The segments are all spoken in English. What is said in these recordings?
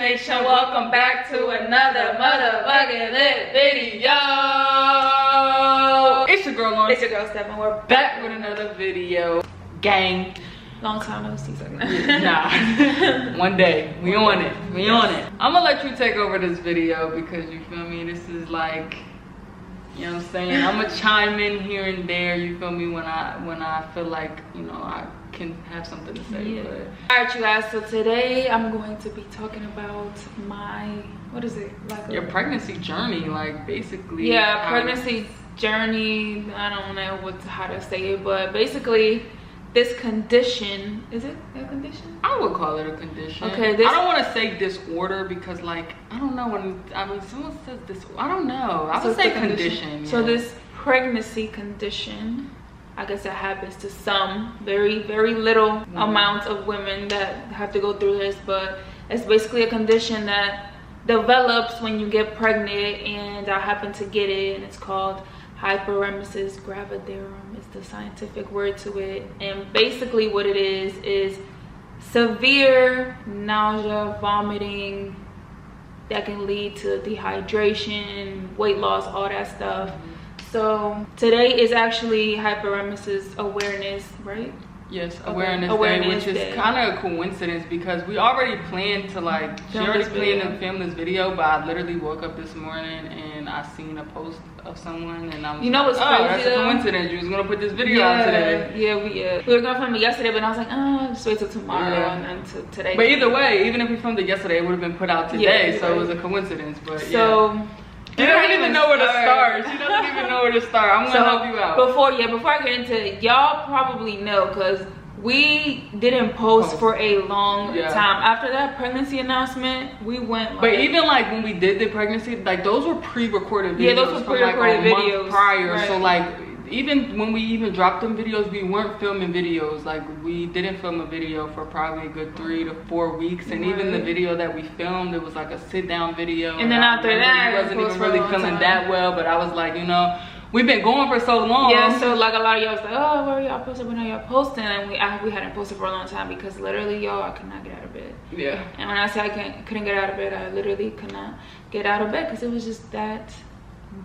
Nation, welcome back to another motherfucking lit video. It's your girl Lauryn. It's your girl Steph, and we're back with another video. Gang. Long time no see something. Nah. One day. We on it. We on it. I'm gonna let you take over this video because you feel me? This is like, you know what I'm saying? I'm gonna chime in here and there, you feel me, when I feel like, you know, I can have something to say. Yeah. But Alright you guys, so today I'm going to be talking about my, what is it? Like your pregnancy journey, like basically. Yeah, pregnancy journey. I don't know how to say it, but basically this condition, is it a condition? I would call it a condition. Okay, I don't want to say disorder because, like, I don't know when someone says this, I don't know. I would say condition. So yeah. this pregnancy condition, I guess that happens to some very, very little amount of women that have to go through this, but it's basically a condition that develops when you get pregnant, and I happen to get it, and it's called hyperemesis gravidarum is the scientific word to it. And basically what it is severe nausea, vomiting that can lead to dehydration, weight loss, all that stuff. So today is actually hyperemesis awareness, right? Yes, awareness day, which is kind of a coincidence because we already planned to, like, she already planned to film this video, but I literally woke up this morning and I seen a post of someone and I was, you know what's crazy, that's a coincidence. You was gonna put this video out today. Yeah, we were gonna film it yesterday, but I was like, just wait till tomorrow and to today. But either way, even if we filmed it yesterday, it would have been put out today, so it was a coincidence. But so she doesn't even know where to start. She doesn't even know where to start. I'm gonna help you out. Before I get into it, y'all probably know because we didn't post for a long time. After that pregnancy announcement, we went like, but even like when we did the pregnancy, like those were pre-recorded videos. Yeah, those were pre-recorded videos month prior. Right. So like even when we even dropped them videos, we weren't filming videos. Like we didn't film a video for probably a good 3 to 4 weeks, and even the video that we filmed, it was like a sit-down video. And then after that, it wasn't even really feeling that well. But I was like, you know, we've been going for so long. Yeah, so like a lot of y'all was like, oh, where are y'all posting? When are y'all posting? And we hadn't posted for a long time because literally, y'all, I could not get out of bed. Yeah. And when I say I couldn't get out of bed, I literally could not get out of bed because it was just that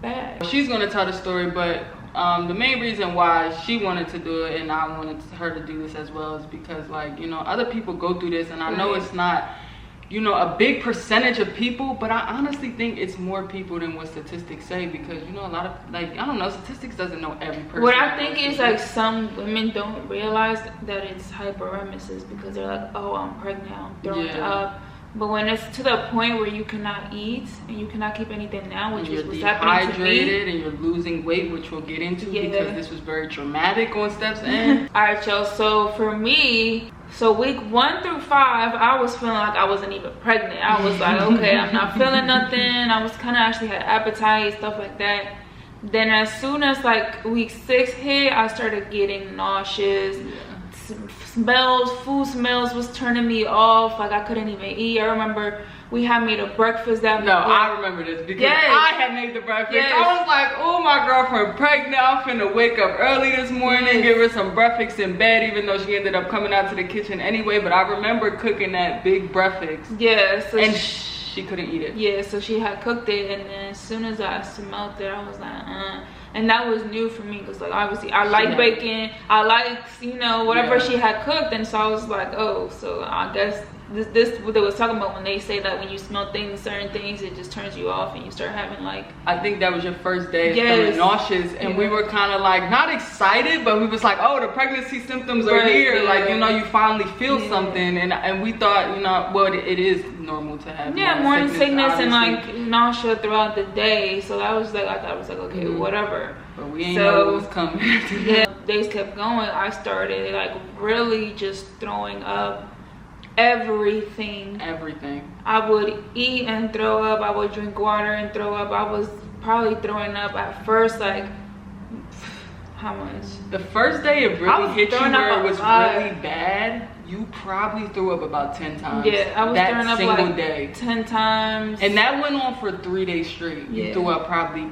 bad. She's gonna tell the story, but the main reason why she wanted to do it and I wanted her to do this as well is because, like, you know, other people go through this, and I know it's not, you know, a big percentage of people, but I honestly think it's more people than what statistics say, because, you know, a lot of, like, I don't know, statistics doesn't know every person. What I think is, like, some women don't realize that it's hyperemesis because they're like, oh, I'm pregnant, I'm throwing up. But when it's to the point where you cannot eat and you cannot keep anything down, which is what's happening to me, and you're losing weight, which we'll get into because this was very dramatic on Steph's end. All right, y'all. So for me, so week 1 through 5, I was feeling like I wasn't even pregnant. I was like, okay, I'm not feeling nothing. I was kind of actually had appetite, stuff like that. Then as soon as like week 6 hit, I started getting nauseous. Food smells was turning me off. Like I couldn't even eat. I remember we had made a breakfast that morning. I remember this because I had made the breakfast. I was like, oh, my girlfriend pregnant. I'm finna wake up early this morning, give her some breakfast in bed, even though she ended up coming out to the kitchen anyway. But I remember cooking that big breakfast. Yeah. So and she couldn't eat it. Yeah, so she had cooked it, and then as soon as I smelled it, I was like, And that was new for me because, like, obviously I like bacon, I like, you know, whatever she had cooked. And so I was like, oh, so I guess this what they was talking about when they say that when you smell things, certain things, it just turns you off and you start having, like, I think that was your first day of feeling nauseous, and we were kind of like not excited, but we was like, oh, the pregnancy symptoms are here, like, you know, you finally feel something. And we thought, you know, well, it is normal to have morning sickness and like nausea throughout the day. So that was like, I thought it was like, okay, whatever. But we ain't know what was coming. Days kept going. I started like really just throwing up everything. I would eat and throw up. I would drink water and throw up. I was probably throwing up at first, like, how much? The first day it really hit you where it was really bad, you probably threw up about 10 times. Yeah, I was throwing up like day. 10 times. And that went on for 3 days straight. You threw up probably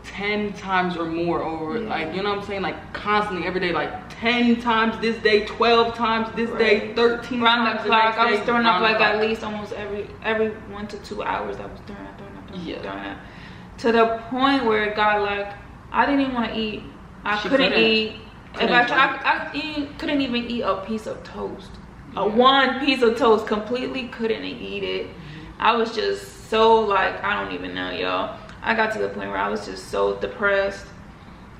10 times or more over, like, you know what I'm saying? Like, constantly, every day, like 10 times this day, 12 times this day, 13 round times the clock. I was day, throwing up like clock. at least almost every 1 to 2 hours. I was throwing up. Yeah. To the point where it got like, I didn't even want to eat. I couldn't eat. If I tried, I couldn't even eat a piece of toast. One piece of toast, completely couldn't eat it. I was just so like, I don't even know, y'all. I got to the point where I was just so depressed,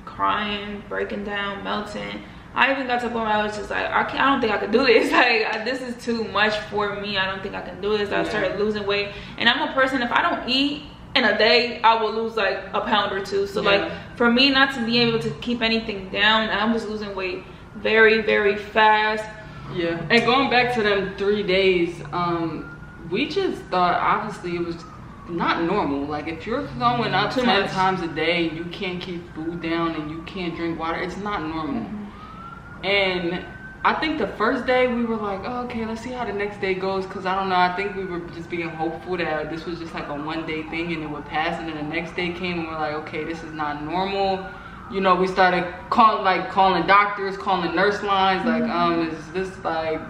crying, breaking down, melting. I even got to the point where I was just like, I don't think I could do this. Like, this is too much for me. I don't think I can do this. I started losing weight, and I'm a person, if I don't eat in a day, I will lose like a pound or two. So like, for me not to be able to keep anything down, I'm just losing weight very, very fast. Yeah. And going back to them 3 days, we just thought obviously it was not normal. Like, if you're throwing up 10 times a day and you can't keep food down and you can't drink water, it's not normal. And I think the first day we were like, oh, okay, let's see how the next day goes, because I don't know, I think we were just being hopeful that this was just like a 1 day thing and it would pass. And then the next day came and we're like, okay, this is not normal. You know, we started calling doctors, calling nurse lines, like, is this like,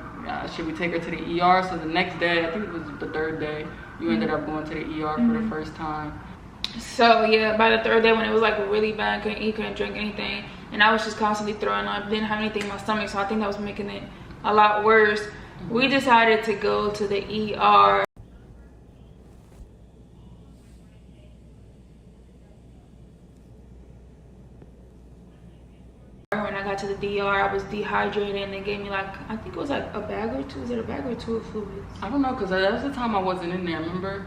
should we take her to the ER? So the next day, I think it was the 3rd day, you ended up going to the ER for the first time. So yeah, by the 3rd day, when it was like really bad, couldn't eat, couldn't drink anything, and I was just constantly throwing up, didn't have anything in my stomach, so I think that was making it a lot worse. We decided to go to the ER. When I got to the DR, I was dehydrated, and they gave me like, I think it was like a bag or two. Was it a bag or two of fluids? I don't know, because that was the time I wasn't in there, remember?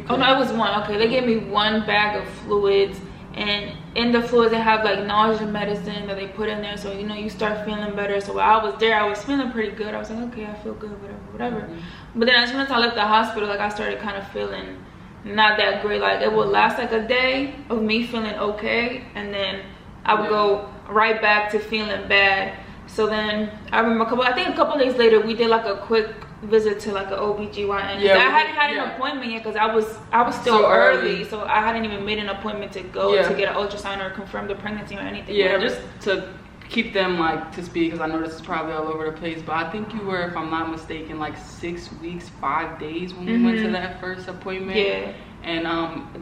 Oh no, it was 1. Okay, they gave me 1 bag of fluids, and in the fluids they have like nausea medicine that they put in there, so you know, you start feeling better. So while I was there, I was feeling pretty good. I was like, okay, I feel good, whatever. But then as soon as I left the hospital, like, I started kind of feeling not that great. Like, it would last like a day of me feeling okay, and then I would go right back to feeling bad. So then I remember I think a couple days later, we did like a quick visit to like an OBGYN. I hadn't had an appointment yet, because I was still so early, so I hadn't even made an appointment to go to get an ultrasound or confirm the pregnancy or anything. Just to keep them like to speed, because I know this is probably all over the place, but I think you were, if I'm not mistaken, like 6 weeks 5 days when we went to that first appointment. And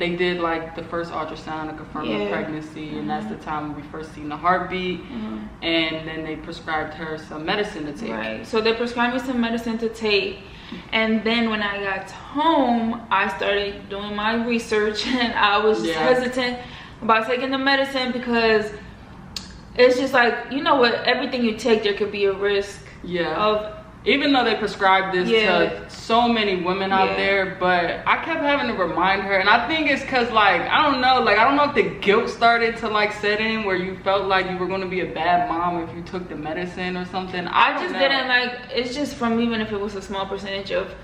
they did like the first ultrasound to confirm the pregnancy, and that's the time we first seen the heartbeat. And then they prescribed her some medicine to take. Right, so they prescribed me some medicine to take, and then when I got home, I started doing my research, and I was hesitant about taking the medicine, because it's just like, you know what, everything you take, there could be a risk of, even though they prescribed this to so many women out there, but I kept having to remind her. And I think it's because, like, I don't know if the guilt started to like set in, where you felt like you were going to be a bad mom if you took the medicine or something. I just didn't like, it's just from, even if it was a small percentage of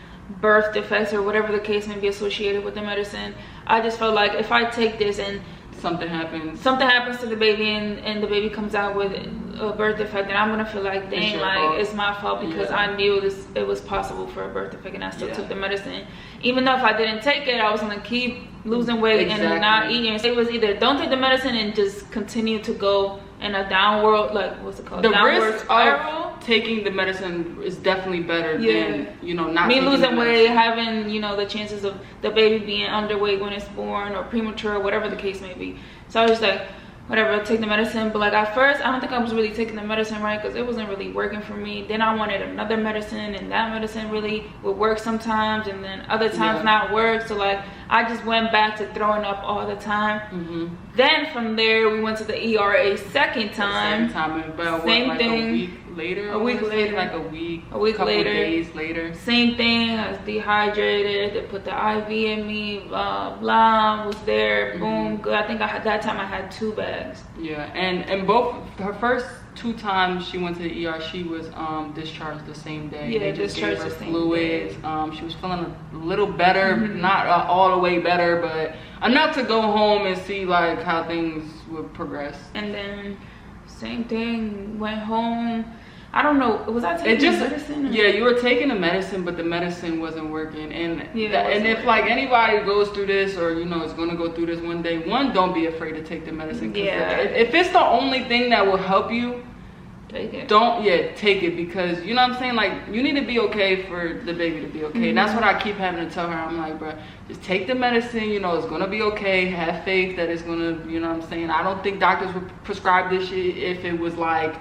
birth defects or whatever the case may be associated with the medicine, I just felt like if I take this and something happens to the baby, and the baby comes out with a birth defect, then I'm gonna feel like, dang, like, it's my fault, because I knew it was possible for a birth defect, and I still took the medicine. Even though if I didn't take it, I was gonna keep losing weight and not eating. It was either don't take the medicine and just continue to go in a downward, like, what's it called? The downward risk spiral. of taking the medicine is definitely better than, you know, not me losing weight, having, you know, the chances of the baby being underweight when it's born, or premature, or whatever the case may be. So I was just like, whatever, I'll take the medicine. But like, at first, I don't think I was really taking the medicine right, because it wasn't really working for me. Then I wanted another medicine, and that medicine really would work sometimes, and then other times not work. So like, I just went back to throwing up all the time. Then from there, we went to the ER a second time. Same thing. A week later, like a week couple later, days later. Same thing. I was dehydrated. They put the IV in me. Blah blah. Was there. Boom. Good. I think that time I had 2 bags. Yeah, and both her first 2 times she went to the ER, she was discharged the same day. Yeah, they just discharged gave her the same fluids. day. She was feeling a little better, not all the way better, but enough to go home and see like how things would progress. And then same thing. Went home. I don't know. Was I taking medicine? Yeah, you were taking the medicine, but the medicine wasn't working. And and if like anybody goes through this, or you know, is going to go through this one day, don't be afraid to take the medicine. Yeah. If it's the only thing that will help you, take it. Take it, because you know what I'm saying, like you need to be okay for the baby to be okay. And that's what I keep having to tell her. I'm like, bro, just take the medicine, you know, it's gonna be okay. Have faith that it's gonna, you know what I'm saying. I don't think doctors would prescribe this shit if it was like,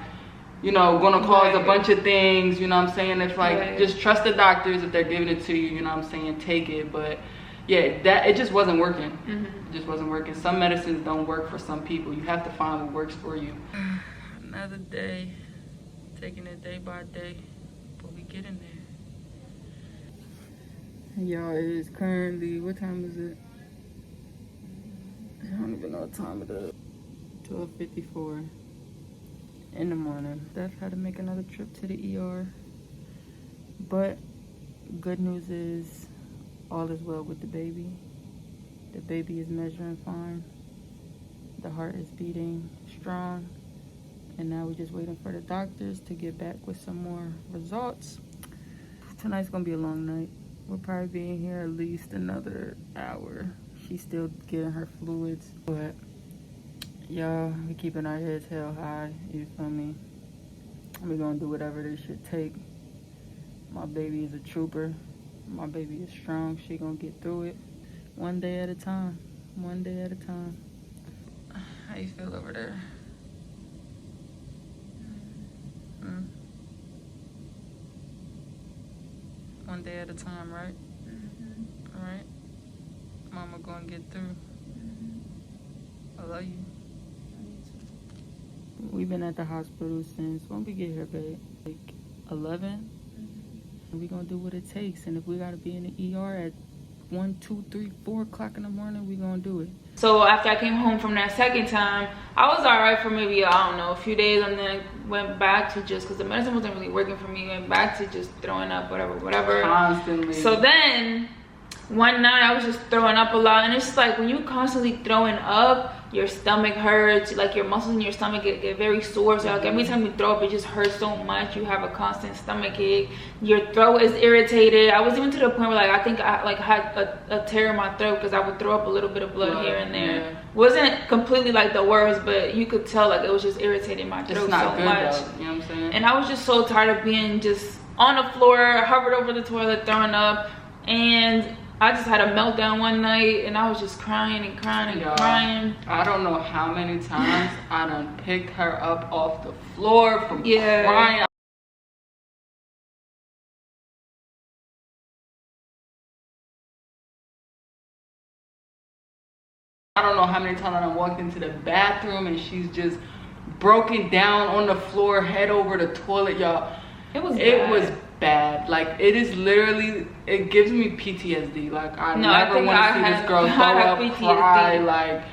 you know, gonna cause a bunch of things, you know what I'm saying. It's like just trust the doctors. If they're giving it to you, you know what I'm saying, take it. But yeah, that it just wasn't working. It just wasn't working. Some medicines don't work for some people. You have to find what works for you. Another day, taking it day by day, but we get in there. Y'all, it is currently, what time is it? I don't even know what time it is. 12:54 in the morning. Steph had to make another trip to the ER, but good news is all is well with the baby. The baby is measuring fine. The heart is beating strong. And now we're just waiting for the doctors to get back with some more results. Tonight's gonna be a long night. We'll probably be in here at least another hour. She's still getting her fluids. But y'all, we keeping our heads held high, you feel me? We're gonna do whatever this should take. My baby is a trooper. My baby is strong. She gonna get through it. One day at a time. One day at a time. How you feel over there? One day at a time, right? All right. Mama gonna get through. I love you. We've been at the hospital since, when we get here, babe? Like 11. And we gonna do what it takes. And if we gotta be in the ER at 1, 2, 3, 4 o'clock in the morning, we gonna do it. So after I came home from that second time, I was all right for maybe, I don't know, a few days, and then went back to just, because the medicine wasn't really working for me, went back to just throwing up, whatever. Constantly. So then one night I was just throwing up a lot, and it's just like when you constantly throwing up, your stomach hurts, like your muscles in your stomach get very sore. So like every time you throw up, it just hurts so much. You have a constant stomach ache, your throat is irritated. I was even to the point where like I think I like had a tear in my throat because I would throw up a little bit of blood here and there. Yeah. Wasn't completely like the worst, but you could tell like it was just irritating my throat so much. Though, you know what I'm saying? And I was just so tired of being just on the floor, hovered over the toilet, throwing up. And I just had a meltdown one night, and I was just crying and crying and crying. I don't know how many times I done picked her up off the floor from crying. I don't know how many times I done walked into the bathroom and she's just broken down on the floor, head over the toilet, y'all. It was bad. Like, it is literally, it gives me PTSD. Like, I never want to see this girl throw up, cry. Like,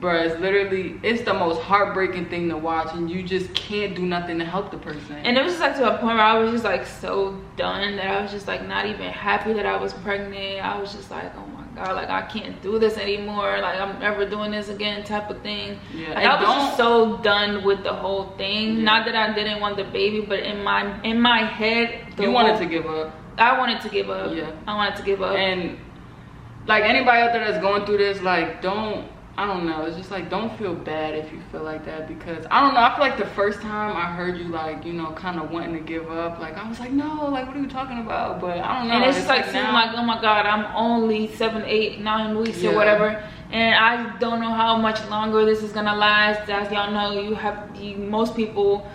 bruh, it's literally, it's the most heartbreaking thing to watch, and you just can't do nothing to help the person. And it was just like to a point where I was just like so done that I was just like not even happy that I was pregnant. I was just like, oh my God, like I can't do this anymore. Like I'm never doing this again type of thing. Yeah, like, I was just so done with the whole thing. Yeah. Not that I didn't want the baby, but in my head, you wanted to give up. I wanted to give up. Yeah. I wanted to give up. And like anybody out there that's going through this, like I don't know, it's just like don't feel bad if you feel like that, because I don't know, I feel like the first time I heard you like, you know, kind of wanting to give up, like I was like, no, like what are you talking about? But I don't know, and it's just like seeming like, oh my God, I'm only 7, 8, 9 weeks or whatever, and I don't know how much longer this is gonna last. As y'all know, most people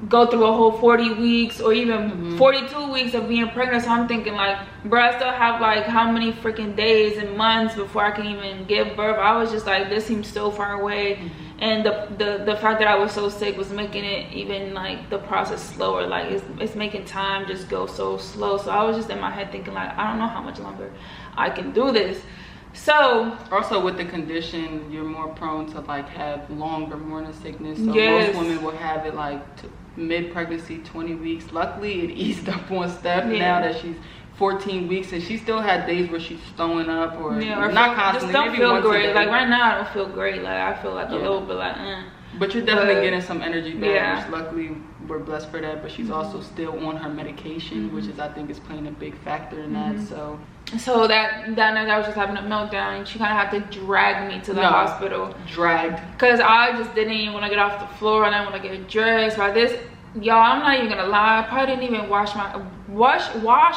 go through a whole 40 weeks or even 42 weeks of being pregnant. So I'm thinking like, bro, I still have like how many freaking days and months before I can even give birth. I was just like, this seems so far away. And the fact that I was so sick was making it even like the process slower. Like it's making time just go so slow. So I was just in my head thinking like, I don't know how much longer I can do this. So also with the condition, you're more prone to like have longer morning sickness. So most women will have it like mid-pregnancy, 20 weeks. Luckily it eased up on Steph now that she's 14 weeks, and she still had days where she's throwing up or not constantly. Just don't feel great. Like right now I don't feel great. Like I feel like a little bit like But you're definitely getting some energy back, yeah. which luckily we're blessed for that. But she's also still on her medication, which is, I think, is playing a big factor in that. So that night I was just having a meltdown, and she kind of had to drag me to the hospital. Dragged. Because I just didn't even want to get off the floor, and I didn't want to get dressed. By this, y'all, I'm not even gonna lie, I probably didn't even wash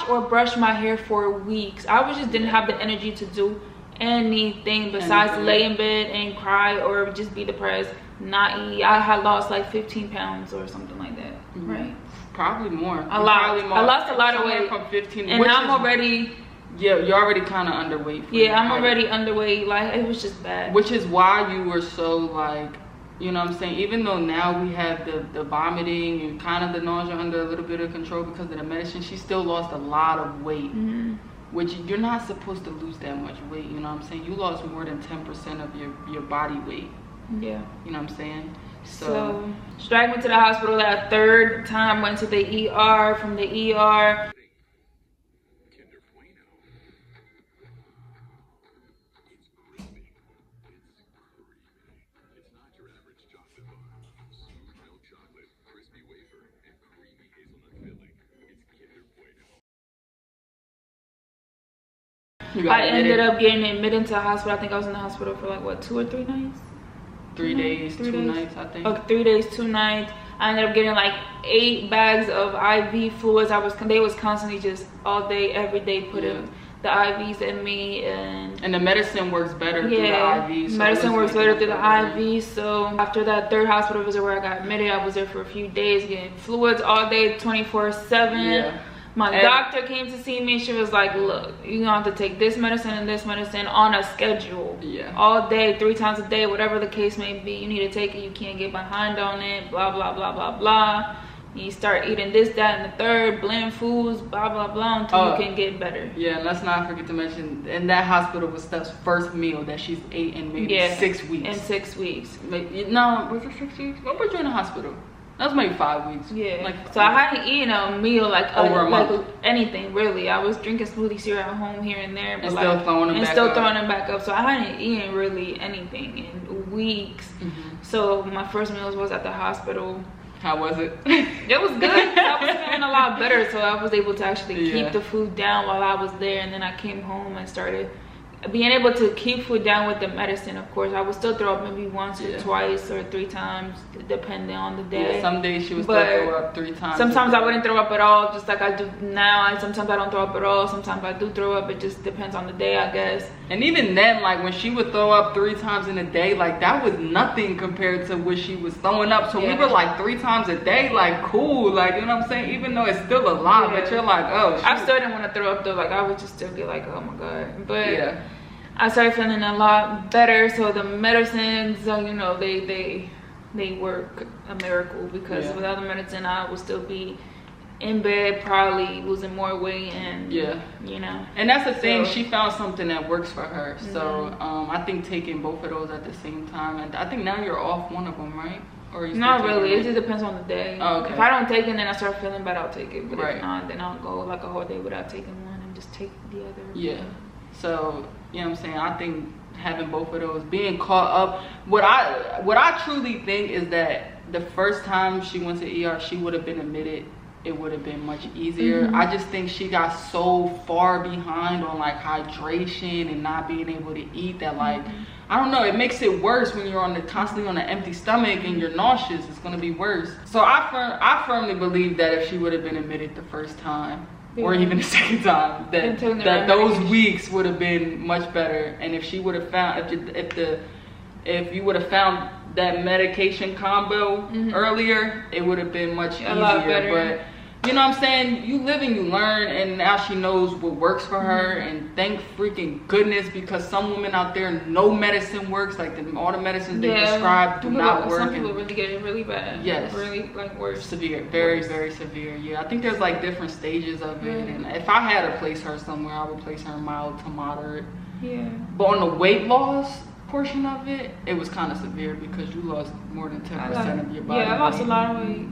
or brush my hair for weeks. I just didn't have the energy to do anything besides lay in bed and cry or just be depressed, not eat. I had lost like 15 pounds or something like that, right? Probably more. I lost a lot of weight from 15, and I'm already, you're already kind of underweight. I'm already underweight. Like, it was just bad, which is why you were so, like, you know what I'm saying, even though now we have the vomiting and kind of the nausea under a little bit of control because of the medicine, she still lost a lot of weight, which you're not supposed to lose that much weight. You know what I'm saying? You lost more than 10% of your body weight. Yeah. You know what I'm saying? So she dragged me to the hospital that third time, went to the ER, from the ER. I ended up getting admitted to the hospital. I think I was in the hospital for like, what, 2 or 3 nights? 3 days, 2 nights, I think. 3 days, 2 nights. I ended up getting like 8 bags of IV fluids. They was constantly just all day, every day putting the IVs in me, and the medicine works better through the IVs. So medicine works better through the IVs. So after that third hospital visit where I got admitted, I was there for a few days getting fluids all day, 24/7. My doctor came to see me. She was like, look, you're gonna have to take this medicine and this medicine on a schedule. All day, 3 times a day, whatever the case may be. You need to take it. You can't get behind on it. Blah, blah, blah, blah, blah. You start eating this, that, and the third, blend foods, blah, blah, blah, until you can get better. Yeah, and let's not forget to mention, in that hospital was Steph's first meal that she's ate in maybe 6 weeks. In 6 weeks. No, was it 6 weeks? When were you in the hospital? That was maybe 5 weeks. So I hadn't eaten a meal like over a month. Anything really. I was drinking smoothie cereal at home here and there, but still throwing them back up. So I hadn't eaten really anything in weeks. So my first meal was at the hospital. How was it? It was good. I was feeling a lot better, so I was able to actually keep the food down while I was there. And then I came home and started being able to keep food down with the medicine. Of course, I would still throw up maybe once or twice or 3 times, depending on the day. Some days she would still throw up 3 times. Sometimes I wouldn't throw up at all, just like I do now. Sometimes I don't throw up at all. Sometimes I do throw up. It just depends on the day, I guess. And even then, like when she would throw up 3 times in a day, like that was nothing compared to what she was throwing up. So we were like 3 times a day, like cool, like, you know what I'm saying? Even though it's still a lot, but you're like, oh. I still didn't want to throw up though. Like I would just still get like, oh my god. But I started feeling a lot better. So the medicines, you know, they work a miracle, because without the medicine I would still be in bed, probably losing more weight, and you know. And that's the thing, she found something that works for her. So I think taking both of those at the same time, and I think now you're off one of them, right? Or you not really, it just depends on the day. If I don't take it, then I start feeling bad, I'll take it. But if not, then I'll go like a whole day without taking one and just take the other. So, you know what I'm saying, I think having both of those, being caught up, what I truly think is that the first time she went to ER, she would have been admitted, it would have been much easier. I just think she got so far behind on like hydration and not being able to eat that, like, I don't know, it makes it worse when you're constantly on an empty stomach and you're nauseous. It's gonna be worse. So I firmly believe that if she would have been admitted the first time, or even the second time, that those weeks would have been much better. And if she would have found, if you would have found that medication combo earlier, it would have been much easier. But you know what I'm saying, you live and you learn, and now she knows what works for her. And thank freaking goodness, because some women out there, no medicine works. Like all the medicines they prescribe do not work. Some people really get it really bad. Really like worse. Severe, very severe. I think there's like different stages of it. And if I had to place her somewhere, I would place her mild to moderate. But on the weight loss portion of it, it was kind of severe, because you lost more than 10% of your body. I lost a lot of weight.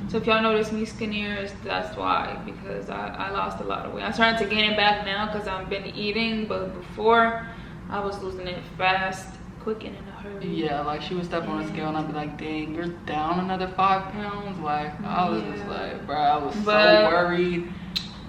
So if y'all notice me skinnier, that's why, because I lost a lot of weight. I'm starting to gain it back now because I've been eating, but before I was losing it fast, quick and in a hurry. Yeah, like she would step on a scale and I'd be like, dang, you're down another 5 pounds. Like I was just like, bro, I was so worried.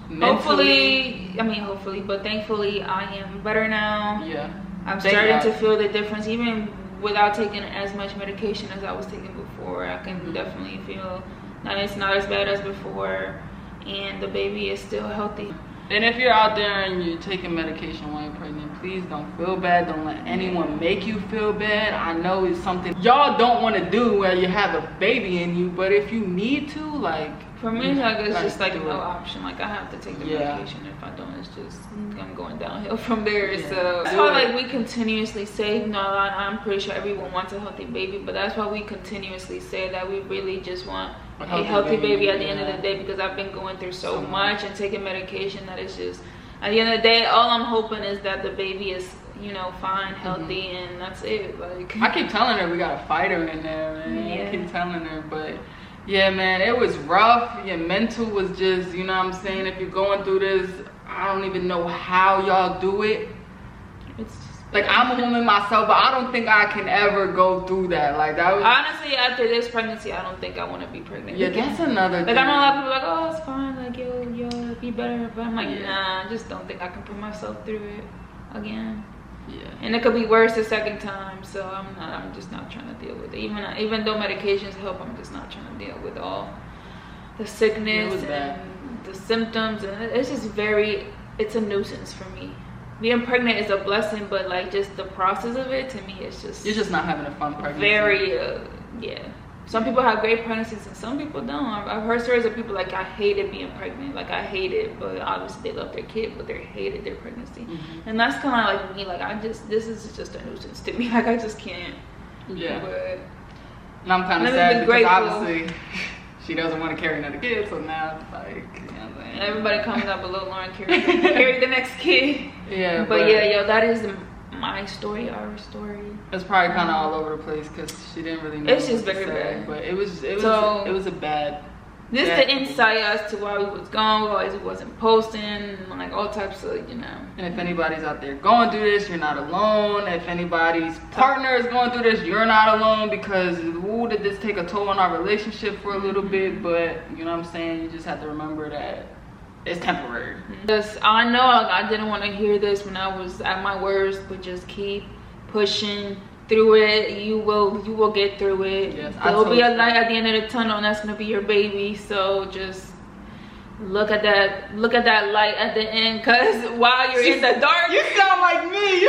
Mentally. Hopefully, but thankfully I am better now. Yeah. I'm starting to feel the difference, even without taking as much medication as I was taking before. I can definitely feel that it's not as bad as before, and the baby is still healthy. And if you're out there and you're taking medication while you're pregnant, please don't feel bad. Don't let anyone make you feel bad. I know it's something y'all don't want to do where you have a baby in you, but if you need to, like, for me, like, it's just like no option. Like, I have to take the medication. If I don't, it's just I'm going downhill from there. So that's why, like, we continuously say, no, I'm pretty sure everyone wants a healthy baby, but that's why we continuously say that we really just want a healthy baby at the end of the day, because I've been going through so much and taking medication that it's just, at the end of the day, all I'm hoping is that the baby is, you know, fine, healthy, and that's it. Like, I keep telling her we got a fighter in there, man. I keep telling her, but yeah, man, it was rough. Your mental was just, you know what I'm saying? If you're going through this, I don't even know how y'all do it. It's just, like, I'm a woman myself, but I don't think I can ever go through that. Like, that was, honestly, after this pregnancy, I don't think I want to be pregnant. Yeah, that's another thing. Like, I know a lot of people are like, oh, it's fine, like, you'll be better, but I'm like, nah, I just don't think I can put myself through it again. Yeah. And it could be worse the second time, so I'm just not trying to deal with it. Even though medications help, I'm just not trying to deal with all the sickness and the symptoms, and it's just it's a nuisance for me. Being pregnant is a blessing, but like, just the process of it, to me, it's just, you're just not having a fun pregnancy. Very some people have great pregnancies and some people don't. I've heard stories of people like, I hated being pregnant, like I hate it, but obviously they love their kid, but they hated their pregnancy. And that's kind of like me. Like, this is just a nuisance to me. Like, I just can't. Yeah. But, and I'm kind of sad because obviously she doesn't want to carry another kid, so now it's like, you know what I'm saying? Everybody comment down below, Lauryn, carry the next kid. Yeah. But yeah, that is my story, our story. It's probably kind of all over the place because she didn't really know. It's just very bad, but it was a bad. This is the insight as to why we was gone, why we wasn't posting, like all types of, you know. And if anybody's out there going through this, you're not alone. If anybody's partner is going through this, you're not alone, because did this take a toll on our relationship for a little bit? But you know what I'm saying, you just have to remember that it's temporary. Yes, I know I didn't want to hear this when I was at my worst, but just keep pushing through it. You will get through it. Yes, there'll be a light at the end of the tunnel, and that's gonna be your baby. So just look at that light at the end, because while you're in the dark, you sound like me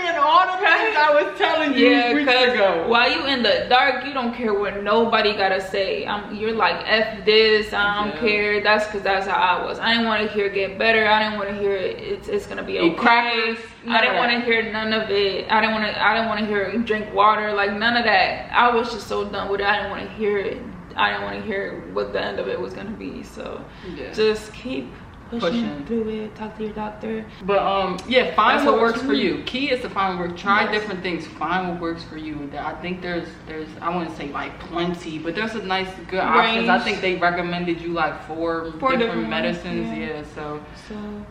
and all the things I was telling you weeks ago. While you in the dark, you don't care what nobody gotta say. You're like, F this, I don't care. That's because that's how I was. I didn't want to hear get better. I didn't want to hear it's gonna be okay. Crackers, I didn't want to hear none of it. I didn't want to hear drink water, like none of that. I was just so done with it. I didn't want to hear it. I didn't want to hear what the end of it was going to be. So just keep pushing through it. Talk to your doctor. But yeah, find what works for you. Key is to find what works. Try different things. Find what works for you. I think there's I wouldn't say like plenty, but there's a nice good options. I think they recommended you like four different medicines. Yeah. So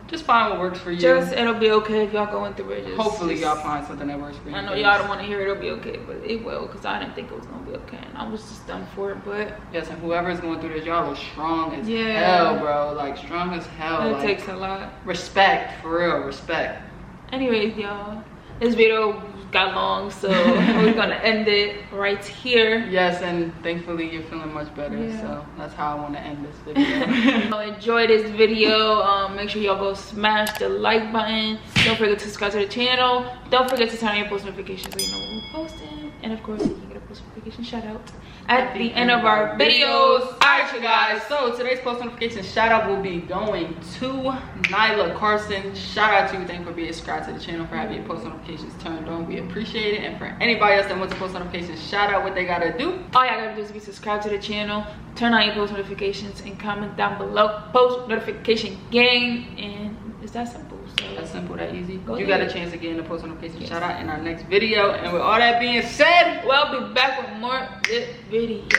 just find what works for you. It'll be okay if y'all going through it. Hopefully y'all find something that works for you. I know y'all don't want to hear it'll be okay, but it will, because I didn't think it was gonna be okay, and I was just done for it. But yes, and whoever's going through this, y'all are strong as hell, bro. Like strong as hell. It takes a lot. Respect, for real, respect. Anyways, y'all, this video got long, so we're gonna end it right here. Yes, and thankfully you're feeling much better, so that's how I want to end this video. Enjoy this video. Make sure y'all go smash the like button. Don't forget to subscribe to the channel. Don't forget to turn on your post notifications so you know when we're posting. And of course, you can get a post notification shout out at the end of our videos. Alright, you guys, so today's post notification shout out will be going to Nyla Carson. Shout out to you. Thank you for being subscribed to the channel, for having your post notifications turned on. We appreciate it. And for anybody else that wants to post notifications, shout out what they gotta do. All y'all gotta do is be subscribed to the channel, turn on your post notifications, and comment down below. Post notification gang, and it's that simple. So that's simple, that easy. You got a chance to get in the post notification shout out in our next video. And with all that being said, we'll be back with more videos.